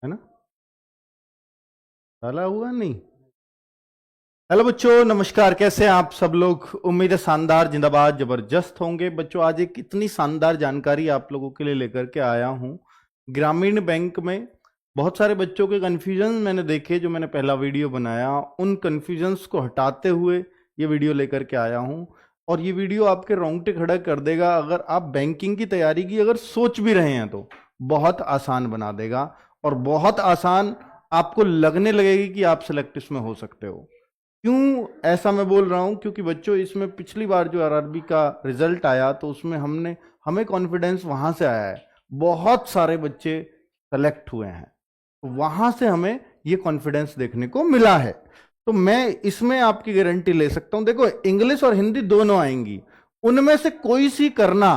है ना? डाला हुआ नहीं? हेलो बच्चों, नमस्कार। कैसे हैं आप सब लोग? उम्मीद है शानदार, जिंदाबाद, जबरदस्त होंगे। बच्चों, आज एक इतनी शानदार जानकारी आप लोगों के लिए लेकर के आया हूं। ग्रामीण बैंक में बहुत सारे बच्चों के कन्फ्यूजन मैंने देखे, जो मैंने पहला वीडियो बनाया, उन कन्फ्यूजन्स को हटाते हुए ये वीडियो लेकर के आया हूं। और ये वीडियो आपके रोंगटे खड़ा कर देगा। अगर आप बैंकिंग की तैयारी की अगर सोच भी रहे हैं तो बहुत आसान बना देगा, और बहुत आसान आपको लगने लगेगी कि आप सिलेक्ट इसमें हो सकते हो। क्यों ऐसा मैं बोल रहा हूं? क्योंकि बच्चों, इसमें पिछली बार जो आरआरबी का रिजल्ट आया तो उसमें हमें कॉन्फिडेंस वहां से आया है, बहुत सारे बच्चे सेलेक्ट हुए हैं, वहां से हमें ये कॉन्फिडेंस देखने को मिला है। तो मैं इसमें आपकी गारंटी ले सकता हूं। देखो, इंग्लिश और हिंदी दोनों आएंगी, उनमें से कोई सी करना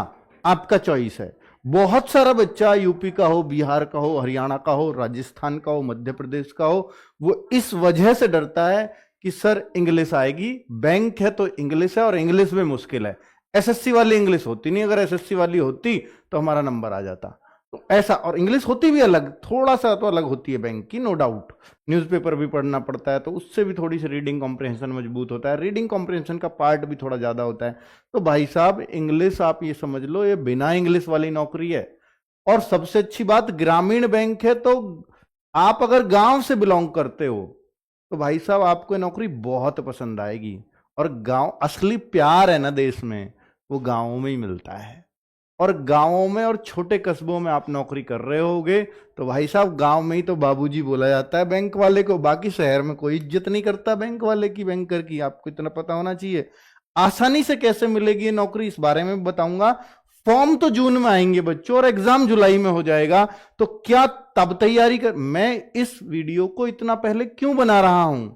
आपका चॉइस है। बहुत सारा बच्चा यूपी का हो, बिहार का हो, हरियाणा का हो, राजस्थान का हो, मध्य प्रदेश का हो, वो इस वजह से डरता है कि सर इंग्लिश आएगी, बैंक है तो इंग्लिश है, और इंग्लिश में मुश्किल है। एसएससी वाली इंग्लिश होती नहीं, अगर एसएससी वाली होती तो हमारा नंबर आ जाता। तो ऐसा, और इंग्लिश होती भी अलग, थोड़ा सा तो अलग होती है बैंक की, नो डाउट। न्यूज़पेपर भी पढ़ना पड़ता है तो उससे भी थोड़ी सी रीडिंग कॉम्प्रिहेंशन मजबूत होता है, रीडिंग कॉम्प्रिहेंशन का पार्ट भी थोड़ा ज्यादा होता है। तो भाई साहब, इंग्लिश आप ये समझ लो, ये बिना इंग्लिश वाली नौकरी है। और सबसे अच्छी बात, ग्रामीण बैंक है, तो आप अगर गांव से बिलोंग करते हो तो भाई साहब आपको नौकरी बहुत पसंद आएगी। और गांव, असली प्यार है ना देश में, वो गांवों में ही मिलता है। और गांवों में और छोटे कस्बों में आप नौकरी कर रहे होगे तो भाई साहब, गांव में ही तो बाबूजी बोला जाता है बैंक वाले को। बाकी शहर में कोई इज्जत नहीं करता बैंक वाले की, बैंकर की। आपको इतना पता होना चाहिए। आसानी से कैसे मिलेगी ये नौकरी, इस बारे में बताऊंगा। फॉर्म तो जून में आएंगे बच्चों, और एग्जाम जुलाई में हो जाएगा। तो क्या तब तैयारी कर, मैं इस वीडियो को इतना पहले क्यों बना रहा हूं?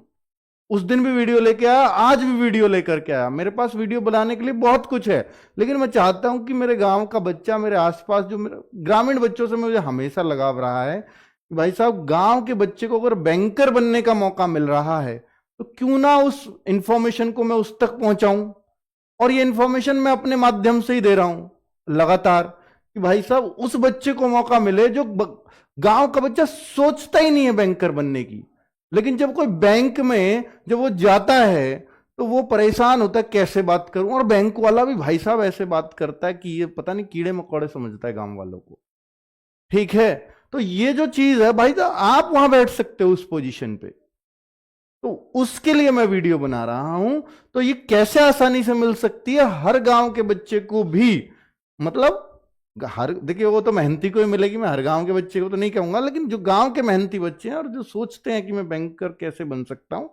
उस दिन भी वीडियो लेके आया, आज भी वीडियो लेकर के आया। मेरे पास वीडियो बनाने के लिए बहुत कुछ है, लेकिन मैं चाहता हूं कि मेरे गांव का बच्चा, मेरे आसपास जो मेरे ग्रामीण बच्चों से मुझे हमेशा लगाव रहा है, भाई साहब गांव के बच्चे को अगर बैंकर बनने का मौका मिल रहा है तो क्यों ना उस इंफॉर्मेशन को मैं उस तक पहुंचाऊं। और ये इंफॉर्मेशन मैं अपने माध्यम से ही दे रहा हूं लगातार, कि भाई साहब उस बच्चे को मौका मिले जो गांव का बच्चा सोचता ही नहीं है बैंकर बनने की। लेकिन जब कोई बैंक में जब वो जाता है तो वो परेशान होता है, कैसे बात करूं। और बैंक वाला भी भाई साहब ऐसे बात करता है कि ये पता नहीं कीड़े मकोड़े समझता है गांव वालों को। ठीक है, तो ये जो चीज है भाई, तो आप वहां बैठ सकते हो उस पोजीशन पे। तो उसके लिए मैं वीडियो बना रहा हूं। तो ये कैसे आसानी से मिल सकती है हर गांव के बच्चे को भी, मतलब हर, देखिए वो तो मेहनती को ही मिलेगी, मैं हर गांव के बच्चे को तो नहीं कहूंगा, लेकिन जो गांव के मेहनती बच्चे हैं और जो सोचते हैं कि मैं बैंकर कैसे बन सकता हूं,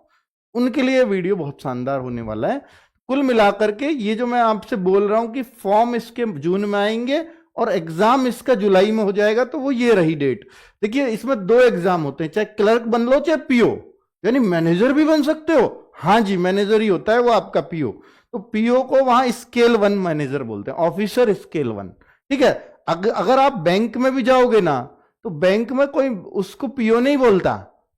उनके लिए वीडियो बहुत शानदार होने वाला है। कुल मिलाकर के ये जो मैं आपसे बोल रहा हूं कि फॉर्म इसके जून में आएंगे और एग्जाम इसका जुलाई में हो जाएगा, तो वो ये रही डेट। देखिए, इसमें 2 एग्जाम होते हैं, चाहे क्लर्क बन लो चाहे पीओ, यानी मैनेजर भी बन सकते हो। हाँ जी, मैनेजर ही होता है वो आपका पीओ। तो पीओ को वहां स्केल 1 मैनेजर बोलते हैं, ऑफिसर स्केल 1। ठीक है, अगर आप बैंक में भी जाओगे ना, तो बैंक में कोई उसको पीओ नहीं बोलता,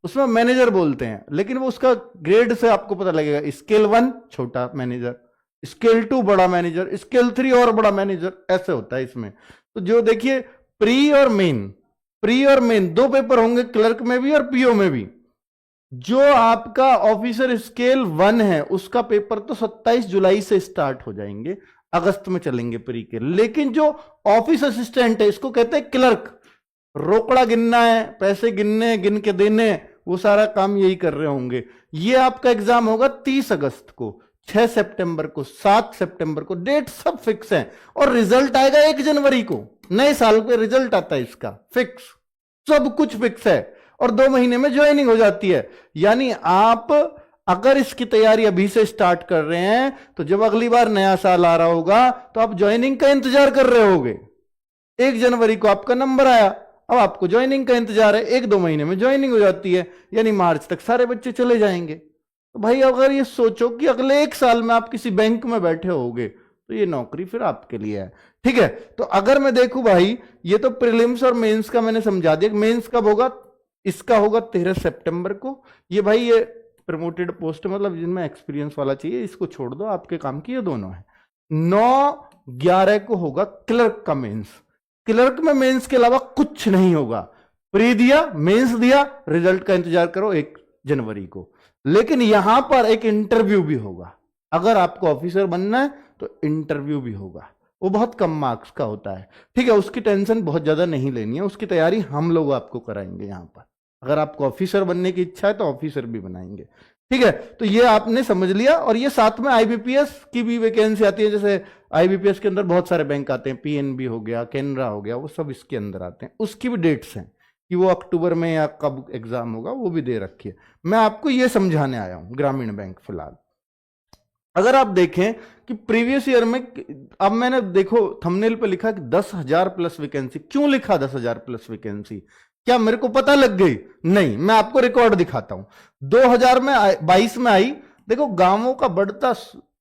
उसमें मैनेजर बोलते हैं। लेकिन वो उसका ग्रेड से आपको पता लगेगा, स्केल 1 छोटा मैनेजर, स्केल 2 बड़ा मैनेजर, स्केल 3 और बड़ा मैनेजर, ऐसे होता है इसमें। तो जो देखिए, प्री और मेन 2 पेपर होंगे, क्लर्क में भी और पीओ में भी। जो आपका ऑफिसर स्केल 1 है उसका पेपर तो 27 जुलाई से स्टार्ट हो जाएंगे, अगस्त में चलेंगे प्री के। लेकिन जो ऑफिस असिस्टेंट है, इसको कहते हैं क्लर्क, रोकड़ा गिनना है, पैसे गिनने, गिन के देने, वो सारा काम यही कर रहे होंगे। ये आपका एग्जाम होगा 30 अगस्त को, 6 सितंबर को, 7 सितंबर को, डेट सब फिक्स है। और रिजल्ट आएगा 1 जनवरी को, नए साल पे रिजल्ट आता है इसका, फिक्स, सब कुछ फिक्स है। और 2 महीने में ज्वाइनिंग हो जाती है। यानी आप अगर इसकी तैयारी अभी से स्टार्ट कर रहे हैं तो जब अगली बार नया साल आ रहा होगा तो आप ज्वाइनिंग का इंतजार कर रहे होगे। 1 जनवरी को आपका नंबर आया, अब आपको ज्वाइनिंग का इंतजार है, 1-2 महीने में ज्वाइनिंग हो जाती है, यानी मार्च तक सारे बच्चे चले जाएंगे। तो भाई अगर ये सोचो कि अगले 1 साल में आप किसी बैंक में बैठे होगे तो ये नौकरी फिर आपके लिए है। ठीक है, तो अगर मैं देखूं भाई, ये तो प्रीलिम्स और मेंस का मैंने समझा दिया। मेंस कब होगा? इसका होगा 13 सितंबर को। ये भाई ये प्रमोटेड पोस्ट, मतलब जिनमें एक्सपीरियंस वाला चाहिए, इसको छोड़ दो, आपके काम की ये दोनों है। 9-11 को होगा क्लर्क का मेंस। क्लर्क में मेंस के अलावा कुछ नहीं होगा, प्री दिया, मेंस दिया, रिजल्ट का इंतजार करो 1 जनवरी को। लेकिन यहां पर एक इंटरव्यू भी होगा। अगर आपको ऑफिसर बनना है तो इंटरव्यू भी होगा, वो बहुत कम मार्क्स का होता है। ठीक है, उसकी टेंशन बहुत ज्यादा नहीं लेनी है, उसकी तैयारी हम लोग आपको कराएंगे यहां पर। अगर आपको ऑफिसर बनने की इच्छा है तो ऑफिसर भी बनाएंगे। ठीक है, तो ये आपने समझ लिया। और ये साथ में आईबीपीएस की भी वैकेंसी आती है। जैसे आईबीपीएस के अंदर बहुत सारे बैंक आते हैं, पीएनबी हो गया, केनरा हो गया, वो सब इसके अंदर आते हैं। उसकी भी डेट्स हैं कि वो अक्टूबर में या कब एग्जाम होगा, वो भी दे रखी है। मैं आपको ये समझाने आया हूं ग्रामीण बैंक फिलहाल। अगर आप देखें कि प्रीवियस ईयर में, अब मैंने देखो थंबनेल पे लिखा कि 10,000 प्लस वैकेंसी। क्यों लिखा 10,000 प्लस वैकेंसी? क्या मेरे को पता लग गई? नहीं, मैं आपको रिकॉर्ड दिखाता हूं। 2022 में आई, देखो गांवों का बढ़ता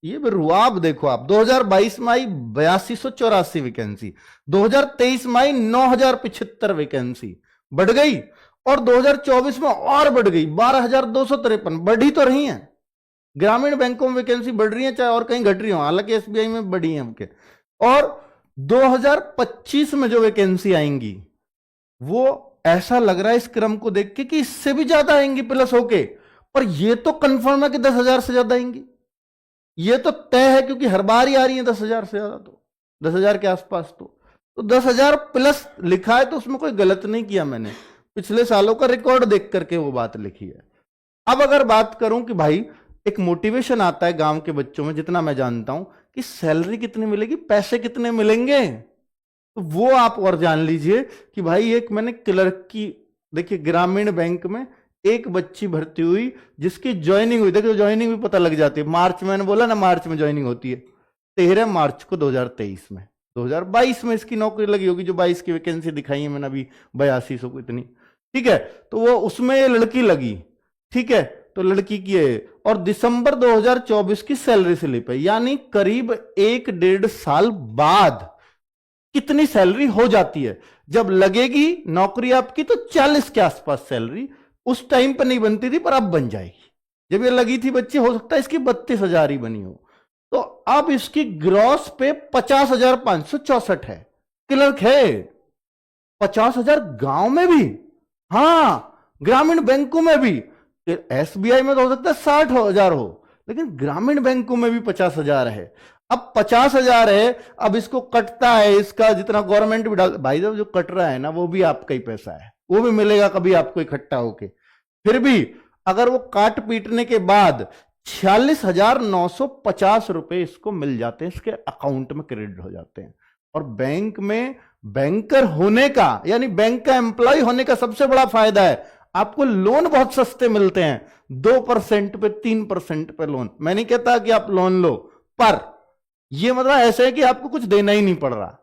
ये रुआब देखो आप। 2022 में आई 8284 वैकेंसी, 2023 में आई 9075 वैकेंसी, बढ़ गई। और 2024 में और बढ़ गई 12,253। बढ़ी तो रही है, ग्रामीण बैंकों में वैकेंसी बढ़ रही है, चाहे और कहीं घट रही हो, हालांकि एसबीआई में बढ़ी है उनके। और 2025 में जो वैकेंसी आएंगी वो ऐसा लग रहा है इस क्रम को देख के कि इससे भी ज्यादा आएंगी प्लस होके। पर ये तो कंफर्म है कि 10,000 से ज्यादा आएंगी, ये तो तय है, क्योंकि हर बार ही आ रही है 10,000 से ज्यादा, तो 10,000 के आसपास। तो 10,000 प्लस लिखा है तो उसमें कोई गलत नहीं किया मैंने, पिछले सालों का रिकॉर्ड देख करके वो बात लिखी है। अब अगर बात करूं कि भाई एक मोटिवेशन आता है गांव के बच्चों में, जितना मैं जानता हूं, कि सैलरी कितनी मिलेगी, पैसे कितने मिलेंगे, तो वो आप और जान लीजिए कि भाई एक मैंने क्लर्क की, देखिए ग्रामीण बैंक में एक बच्ची भर्ती हुई जिसकी ज्वाइनिंग हुई, देखिए ज्वाइनिंग भी पता लग जाती है। मार्च में, मैंने बोला ना मार्च में ज्वाइनिंग होती है, 13 मार्च को 2023 में। 2022 में इसकी नौकरी लगी होगी, जो 22 की वैकेंसी दिखाई है मैंने अभी 8200 को इतनी। ठीक है, तो वो उसमें ये लड़की लगी। ठीक है, तो लड़की की है, और दिसंबर 2024 की सैलरी स्लिप है, यानी करीब 1-1.5 साल बाद कितनी सैलरी हो जाती है। जब लगेगी नौकरी आपकी तो 40 के आसपास सैलरी, उस टाइम पर नहीं बनती थी पर अब बन जाएगी। जब ये लगी थी बच्ची, हो सकता है इसकी 32,000 ही बनी हो, तो अब इसकी ग्रॉस पे 50,564 है। क्लर्क है 50,000 गांव में भी, हां ग्रामीण बैंकों में भी। एसबीआई में तो हो सकता है 60,000 हो, लेकिन ग्रामीण बैंकों में भी 50,000 है। अब 50,000 है, अब इसको कटता है, इसका जितना गवर्नमेंट भी डाल, भाई जो कट रहा है ना वो भी आपका ही पैसा है, वो भी मिलेगा कभी आपको इकट्ठा होके। फिर भी अगर वो काट पीटने के बाद 46,950 रुपए इसको मिल जाते हैं, इसके अकाउंट में क्रेडिट हो जाते हैं। और बैंक में बैंकर होने का, यानी बैंक का एम्प्लॉय होने का सबसे बड़ा फायदा है, आपको लोन बहुत सस्ते मिलते हैं, 2% पे 3% पे लोन। मैं नहीं कहता कि आप लोन लो, पर यह मतलब ऐसा है कि आपको कुछ देना ही नहीं पड़ रहा।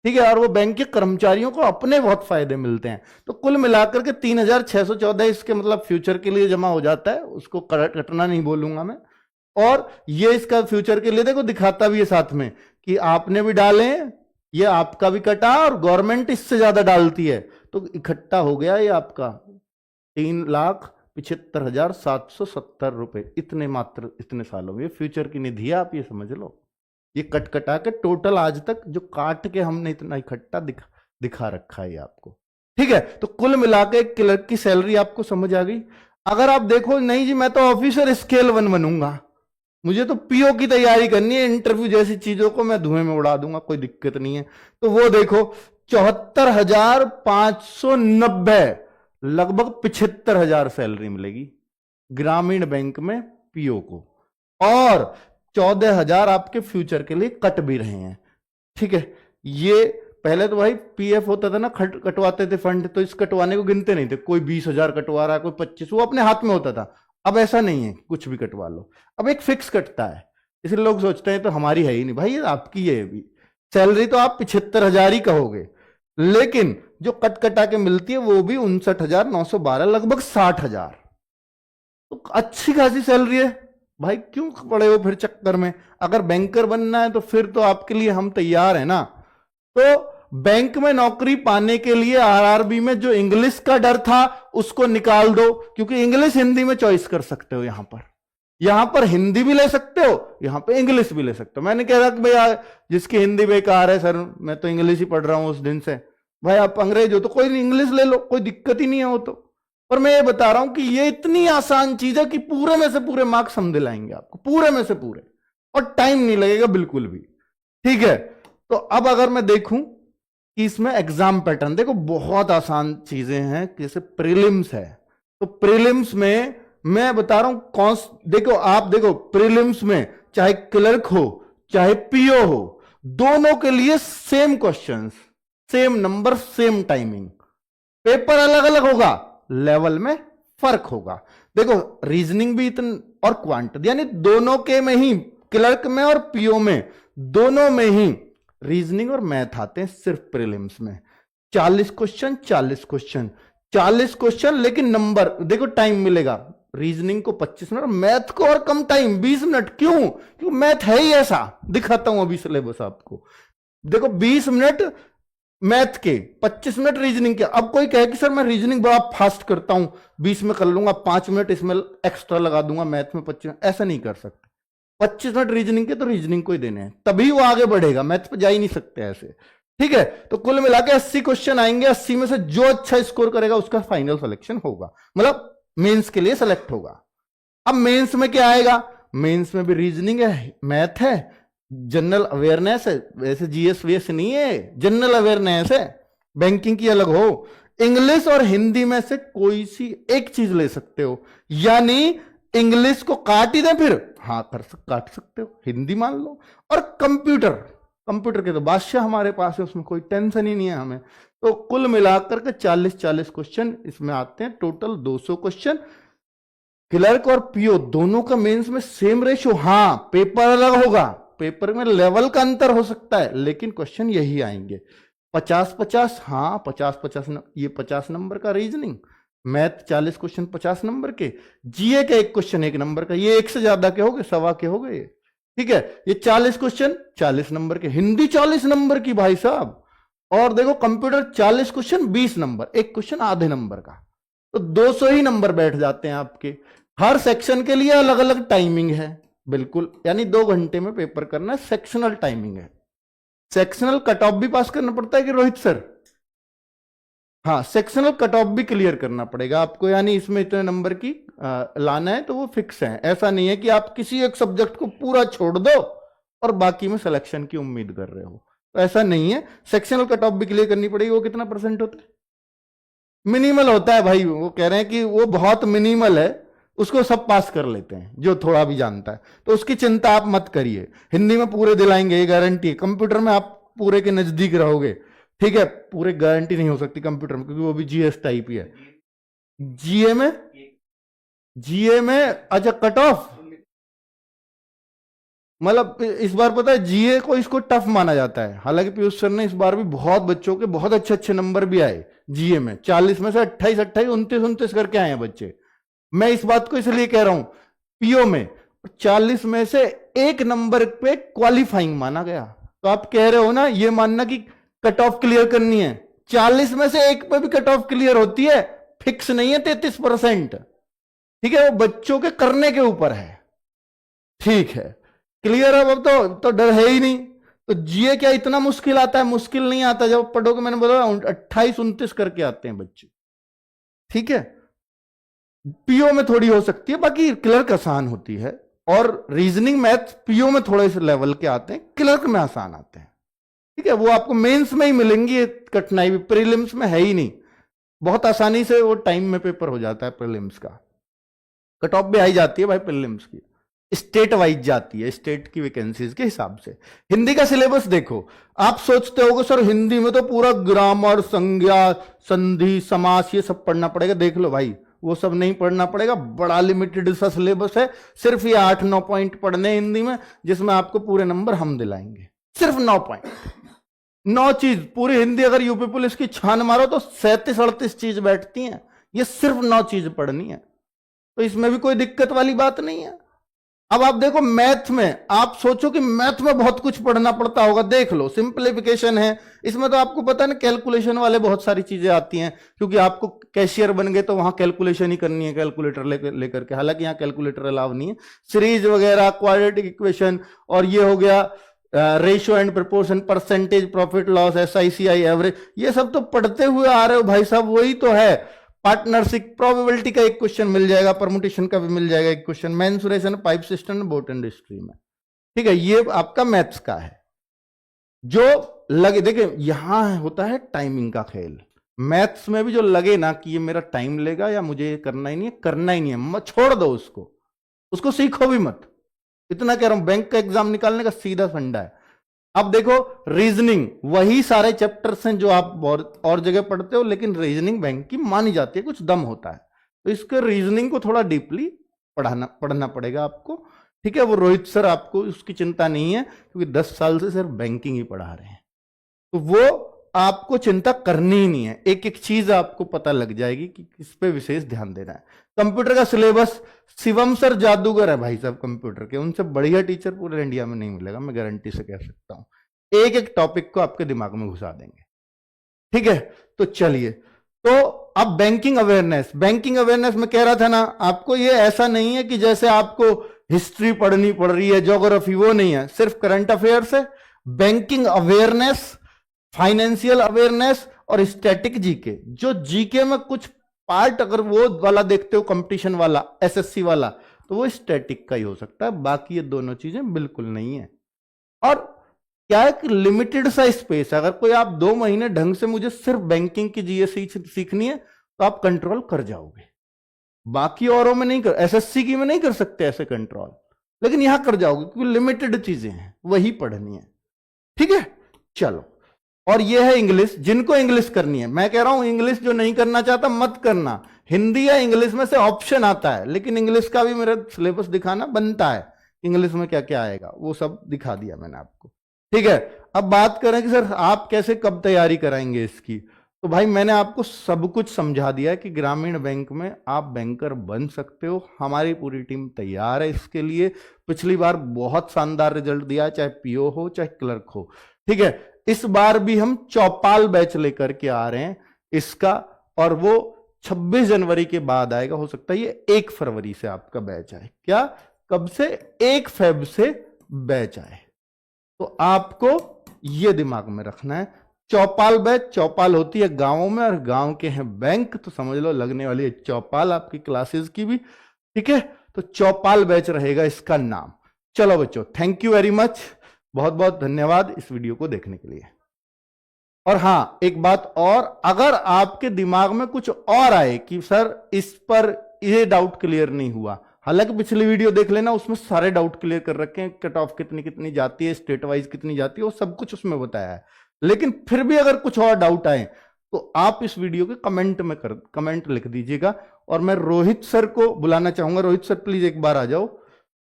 ठीक है, और वो बैंक के कर्मचारियों को अपने बहुत फायदे मिलते हैं। तो कुल मिलाकर के 3,614 इसके मतलब फ्यूचर के लिए जमा हो जाता है, उसको कटना नहीं बोलूंगा मैं। और ये इसका फ्यूचर के लिए देखो दिखाता भी है साथ में कि आपने भी डाले, ये आपका भी कटा, और गवर्नमेंट इससे ज्यादा डालती है, तो इकट्ठा हो गया ये आपका 3,75,770 रुपए, इतने मात्र इतने सालों में। ये फ्यूचर की निधि है, आप ये समझ लो। ये कट कटा के टोटल आज तक जो काट के हमने इतना इकट्ठा दिखा रखा है आपको। ठीक है, तो कुल मिला के क्लर्क की सैलरी आपको समझ आ गई। अगर आप देखो नहीं जी मैं तो ऑफिसर स्केल 1 बनूंगा, मुझे तो पीओ की तैयारी करनी है, इंटरव्यू जैसी चीजों को मैं धुएं में उड़ा दूंगा, कोई दिक्कत नहीं है, तो वो देखो 74,590, लगभग 75,000 सैलरी मिलेगी ग्रामीण बैंक में पीओ को, और 14,000 आपके फ्यूचर के लिए कट भी रहे हैं। ठीक है, ये पहले तो भाई पीएफ होता था ना, कटवाते थे फंड, तो इस कटवाने को गिनते नहीं थे, कोई 20,000 कटवा रहा है, कोई 25, वो अपने हाथ में होता था। अब ऐसा नहीं है, कुछ भी कटवा लो, अब एक फिक्स कटता है, इसलिए लोग सोचते हैं तो हमारी है ही नहीं, भाई ये आपकी है भी सैलरी, तो आप 75,000 ही कहोगे, लेकिन जो कट कटा के मिलती है वो भी 59,912, लगभग 60,000, तो अच्छी खासी सैलरी है भाई। क्यों पड़े हो फिर चक्कर में? अगर बैंकर बनना है तो फिर तो आपके लिए हम तैयार है ना। तो बैंक में नौकरी पाने के लिए आरआरबी में जो इंग्लिश का डर था उसको निकाल दो, क्योंकि इंग्लिश हिंदी में चॉइस कर सकते हो। यहां पर हिंदी भी ले सकते हो, यहां पे इंग्लिश भी ले सकते हो। मैंने कह रहा कि भैया जिसकी हिंदी बेकार है सर, मैं तो इंग्लिश ही पढ़ रहा हूं उस दिन से, भाई आप अंग्रेज हो तो कोई नहीं, इंग्लिश ले लो, कोई दिक्कत ही नहीं है वो तो। पर मैं ये बता रहा हूं कि ये इतनी आसान चीज है कि पूरे में से पूरे मार्क्स हम दिलाएंगे आपको, पूरे में से पूरे, और टाइम नहीं लगेगा बिल्कुल भी। ठीक है, तो अब अगर मैं देखूं कि इसमें एग्जाम पैटर्न देखो, बहुत आसान चीजें हैं। जैसे प्रीलिम्स है, तो प्रीलिम्स में मैं बता रहा हूं कौन, देखो आप देखो प्रीलिम्स में चाहे क्लर्क हो चाहे पीओ हो, दोनों के लिए same questions, same number, same timing. Paper अलग अलग होगा, लेवल में फर्क होगा। देखो रीजनिंग भी इतन और क्वांट, यानी दोनों के में ही, क्लर्क में और पीओ में, दोनों में ही रीजनिंग और मैथ आते हैं सिर्फ प्रीलिम्स में। 40 क्वेश्चन 40 क्वेश्चन 40 क्वेश्चन, लेकिन नंबर देखो, टाइम मिलेगा रीजनिंग को 25 मिनट, मैथ को और कम टाइम 20 मिनट। क्यों? क्योंकि मैथ है ही ऐसा, दिखाता हूं अभी सिलेबस आपको। देखो 20 मिनट मैथ के, 25 मिनट रीजनिंग के। अब कोई कहे कि सर मैं रीजनिंग बड़ा फास्ट करता हूं, 20 में कर लूंगा, 5 मिनट इसमें एक्स्ट्रा लगा दूंगा, मैथ में 25 मिनट, ऐसा नहीं कर सकते। 25 मिनट रीजनिंग के तो रीजनिंग को ही देने हैं, तभी वो आगे बढ़ेगा, मैथ पे जा ही नहीं सकते ऐसे। ठीक है, तो कुल मिला के 80 क्वेश्चन आएंगे, 80 में से जो अच्छा स्कोर करेगा उसका फाइनल सिलेक्शन होगा, मतलब मेंस के लिए सेलेक्ट होगा। अब मेंस में क्या आएगा? मेंस में भी रीजनिंग है, मैथ है, जनरल अवेयरनेस है, वैसे जीएस वीएस नहीं है, जनरल अवेयरनेस है, बैंकिंग की अलग हो, इंग्लिश और हिंदी में से कोई सी एक चीज ले सकते हो। यानी इंग्लिश को काट ही दें फिर, हाँ काट सकते हो, हिंदी मान लो। और कंप्यूटर, कंप्यूटर के तो बादशाह हमारे पास है, उसमें कोई टेंशन ही नहीं है हमें। तो कुल मिलाकर के 40-40 क्वेश्चन इसमें आते हैं, टोटल 200 क्वेश्चन। क्लर्क और पीओ दोनों का मेंस में सेम रेशियो, हाँ पेपर अलग होगा, पेपर में लेवल का अंतर हो सकता है, लेकिन क्वेश्चन यही आएंगे। 50-50, हाँ 50-50, ये 50 नंबर का रीजनिंग, मैथ 40 क्वेश्चन 50 नंबर के, जीए का एक क्वेश्चन 1 नंबर का, ये एक से ज्यादा के हो गए, सवा के हो गए ये। ठीक है, ये 40 क्वेश्चन 40 नंबर के, हिंदी 40 नंबर की भाई साहब। और देखो कंप्यूटर 40 क्वेश्चन 20 नंबर, एक क्वेश्चन आधे नंबर का, तो 200 ही नंबर बैठ जाते हैं आपके। हर सेक्शन के लिए अलग अलग टाइमिंग है, बिल्कुल, यानी 2 घंटे में पेपर करना है, सेक्शनल टाइमिंग है। सेक्शनल कट ऑफ भी पास करना पड़ता है कि रोहित सर? हाँ, सेक्शनल कट ऑफ भी क्लियर करना पड़ेगा आपको, यानी इसमें इतने नंबर की लाना है, तो वो फिक्स है। ऐसा नहीं है कि आप किसी एक सब्जेक्ट को पूरा छोड़ दो और बाकी में सिलेक्शन की उम्मीद कर रहे हो, तो ऐसा नहीं है। सेक्शनल कट ऑफ भी क्लियर करनी पड़ेगी। वो कितना % होता है? मिनिमल होता है भाई, वो कह रहे हैं कि वो बहुत मिनिमल है, उसको सब पास कर लेते हैं जो थोड़ा भी जानता है, तो उसकी चिंता आप मत करिए। हिंदी में पूरे दिलाएंगे, ये गारंटी है। कंप्यूटर में आप पूरे के नजदीक रहोगे, ठीक है, पूरे गारंटी नहीं हो सकती कंप्यूटर में, क्योंकि वो भी जीएस टाइप ही है। जीए में, जीए में अच्छा कट ऑफ, मतलब इस बार पता है जीए को इसको टफ माना जाता है, हालांकि पीयूष सर ने इस बार भी बहुत बच्चों के बहुत अच्छे अच्छे नंबर भी आए जीए में, 40 में से 28 29 करके आए हैं बच्चे। मैं इस बात को इसलिए कह रहा हूं, पीओ में 40 में से 1 नंबर पे क्वालिफाइंग माना गया, तो आप कह रहे हो ना, ये मानना कि कट ऑफ क्लियर करनी है, 40 में से 1 पे भी कट ऑफ क्लियर होती है, फिक्स नहीं है 33%। ठीक है, वो बच्चों के करने के ऊपर है। ठीक है, क्लियर है? अब तो डर है ही नहीं। तो जीए क्या इतना मुश्किल आता है? मुश्किल नहीं आता, जब पढ़ोगे, मैंने बोला 28 29 करके आते हैं बच्चे। ठीक है, पीओ में थोड़ी हो सकती है, बाकी क्लर्क आसान होती है, और रीजनिंग मैथ पीओ में थोड़े से लेवल के आते हैं, क्लर्क में आसान आते हैं। ठीक है, वो आपको मेंस में ही मिलेंगी, कठिनाई भी प्रीलिम्स में है ही नहीं, बहुत आसानी से वो टाइम में पेपर हो जाता है प्रीलिम्स का। कट ऑफ भी आई जाती है भाई प्रीलिम्स की, स्टेट वाइज जाती है, स्टेट की वैकेंसीज के हिसाब से। हिंदी का सिलेबस देखो, आप सोचते होगे सर हिंदी में तो पूरा ग्रामर, संज्ञा, संधि, समास ये सब पढ़ना पड़ेगा। देख लो भाई, वो सब नहीं पढ़ना पड़ेगा, बड़ा लिमिटेड सा सिलेबस है, सिर्फ ये 8-9 पॉइंट पढ़ने हिंदी में, जिसमें आपको पूरे नंबर हम दिलाएंगे, सिर्फ 9 पॉइंट, 9 चीज। पूरी हिंदी अगर यूपी पुलिस की छान मारो तो 37-38 चीज बैठती हैं, ये सिर्फ 9 चीज पढ़नी है, तो इसमें भी कोई दिक्कत वाली बात नहीं है। अब आप देखो मैथ में, आप सोचो कि मैथ में बहुत कुछ पढ़ना पड़ता होगा, देख लो सिंप्लीफिकेशन है, इसमें तो आपको पता है ना, कैलकुलेशन वाले बहुत सारी चीजें आती हैं, क्योंकि आपको कैशियर बन गए तो वहां कैलकुलेशन ही करनी है, कैलकुलेटर लेकर के, हालांकि यहाँ कैलकुलेटर अलाउ नहीं है। सीरीज वगैरह, क्वाड्रेटिक इक्वेशन, और ये हो गया ratio and proportion, percentage, profit loss, SICI average, ये सब तो पढ़ते हुए आ रहे हो भाई साहब, वही तो है। पार्टनरशिप, प्रोबेबिलिटी का एक क्वेश्चन मिल जाएगा, परमुटेशन का भी मिल जाएगा एक question, mensuration, pipe system, boat industry में। ठीक है, ये आपका मैथ्स का है। जो लगे, देखिए यहां होता है टाइमिंग का खेल। मैथ्स में भी जो लगे ना कि ये मेरा टाइम लेगा या मुझे ये करना ही नहीं है, करना ही नहीं है, मत छोड़ दो उसको सीखो भी मत। इतना कह रहा हूं, बैंक का एग्जाम निकालने का सीधा फंडा है। अब देखो रीजनिंग, वही सारे चैप्टर्स हैं जो आप और जगह पढ़ते हो, लेकिन रीजनिंग बैंक की मानी जाती है, कुछ दम होता है। तो इसके रीजनिंग को थोड़ा डीपली पढ़ना पड़ेगा आपको। ठीक है, वो रोहित सर आपको उसकी चिंता नहीं है, क्योंकि 10 साल से सिर्फ बैंकिंग ही पढ़ा रहे हैं, तो वो आपको चिंता करनी ही नहीं है। एक एक चीज आपको पता लग जाएगी कि किस पे विशेष ध्यान देना है। कंप्यूटर का सिलेबस, शिवम सर जादूगर है भाई साहब कंप्यूटर के, उनसे बढ़िया टीचर पूरे इंडिया में नहीं मिलेगा, मैं गारंटी से कह सकता हूं। एक एक टॉपिक को आपके दिमाग में घुसा देंगे। ठीक है, तो चलिए, तो अब बैंकिंग अवेयरनेस में कह रहा था ना आपको, ये ऐसा नहीं है कि जैसे आपको हिस्ट्री पढ़नी पड़ रही है, ज्योग्राफी, वो नहीं है, सिर्फ करंट अफेयर्स है। बैंकिंग अवेयरनेस, फाइनेंशियल अवेयरनेस और स्टैटिक जीके। जो जीके में कुछ पार्ट अगर वो वाला देखते हो, कंपटीशन वाला, SSC वाला, तो वो स्टैटिक का ही हो सकता है, बाकी ये दोनों चीजें बिल्कुल नहीं है। और क्या है कि लिमिटेड सा स्पेस है। अगर कोई आप 2 महीने ढंग से मुझे सिर्फ बैंकिंग की जीए सीखनी है तो आप कंट्रोल कर जाओगे, बाकी औरों में नहीं कर, SSC की में नहीं कर सकते ऐसे कंट्रोल, लेकिन यहां कर जाओगे क्योंकि लिमिटेड चीजें हैं, वही पढ़नी है। ठीक है, चलो। और ये है इंग्लिश, जिनको इंग्लिश करनी है, मैं कह रहा हूं इंग्लिश जो नहीं करना चाहता मत करना, हिंदी या इंग्लिश में से ऑप्शन आता है, लेकिन इंग्लिश का भी मेरा सिलेबस दिखाना बनता है। इंग्लिश में क्या क्या आएगा वो सब दिखा दिया मैंने आपको। ठीक है, अब बात करें कि सर आप कैसे कब तैयारी कराएंगे इसकी, तो भाई मैंने आपको सब कुछ समझा दिया है कि ग्रामीण बैंक में आप बैंकर बन सकते हो। हमारी पूरी टीम तैयार है इसके लिए। पिछली बार बहुत शानदार रिजल्ट दिया, चाहे पीओ हो चाहे क्लर्क हो। ठीक है, इस बार भी हम चौपाल बैच लेकर के आ रहे हैं इसका, और वो 26 जनवरी के बाद आएगा। हो सकता है ये 1 फरवरी से आपका बैच आए। क्या, कब से? 1 फेब से बैच आए। तो आपको ये दिमाग में रखना है, चौपाल बैच, चौपाल होती है गांवों में, और गांव के हैं बैंक, तो समझ लो लगने वाली है चौपाल आपकी क्लासेस की भी। ठीक है, तो चौपाल बैच रहेगा इसका नाम। चलो बच्चों, थैंक यू वेरी मच, बहुत बहुत धन्यवाद इस वीडियो को देखने के लिए। और हाँ, एक बात और, अगर आपके दिमाग में कुछ और आए कि सर इस पर ये डाउट क्लियर नहीं हुआ, हालांकि पिछली वीडियो देख लेना, उसमें सारे डाउट क्लियर कर रखे हैं, कट ऑफ कितनी कितनी जाती है, स्टेट वाइज कितनी जाती है, वो सब कुछ उसमें बताया है। लेकिन फिर भी अगर कुछ और डाउट आए तो आप इस वीडियो के कमेंट लिख दीजिएगा, और मैं रोहित सर को बुलाना चाहूंगा। रोहित सर प्लीज एक बार आ जाओ।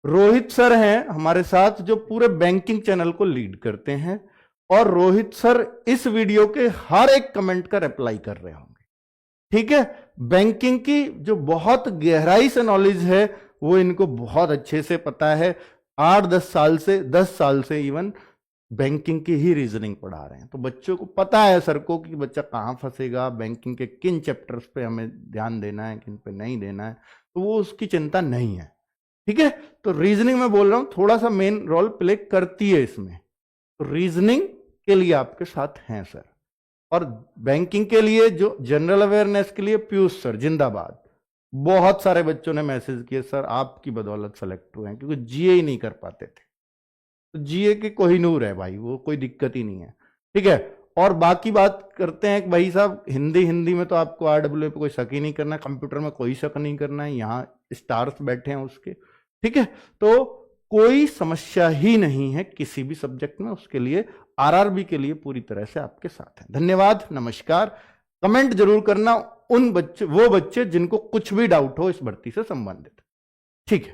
रोहित सर हैं हमारे साथ जो पूरे बैंकिंग चैनल को लीड करते हैं, और रोहित सर इस वीडियो के हर एक कमेंट का रिप्लाई कर रहे होंगे। ठीक है, बैंकिंग की जो बहुत गहराई से नॉलेज है वो इनको बहुत अच्छे से पता है। 8-10 साल से, 10 साल से इवन बैंकिंग की ही रीजनिंग पढ़ा रहे हैं, तो बच्चों को पता है सर को कि बच्चा कहाँ फंसेगा, बैंकिंग के किन चैप्टर्स पे हमें ध्यान देना है, किन पे नहीं देना है, तो वो उसकी चिंता नहीं है। ठीक है, तो रीजनिंग में बोल रहा हूं थोड़ा सा मेन रोल प्ले करती है इसमें, तो रीजनिंग के लिए आपके साथ हैं सर। और बैंकिंग के लिए, जो जनरल अवेयरनेस के लिए, पीयूष सर जिंदाबाद। बहुत सारे बच्चों ने मैसेज किए सर आपकी बदौलत सेलेक्ट हुए हैं, क्योंकि जीए ही नहीं कर पाते थे, तो जीए के कोहिनूर है भाई, वो कोई दिक्कत ही नहीं है। ठीक है, और बाकी बात करते हैं कि भाई साहब हिंदी में तो आपको RWA पे कोई शक ही नहीं करना है, कंप्यूटर में कोई शक नहीं करना है, यहाँ स्टार्स बैठे हैं उसके। ठीक है, तो कोई समस्या ही नहीं है किसी भी सब्जेक्ट में, उसके लिए RRB के लिए पूरी तरह से आपके साथ है। धन्यवाद, नमस्कार। कमेंट जरूर करना वो बच्चे जिनको कुछ भी डाउट हो इस भर्ती से संबंधित। ठीक है।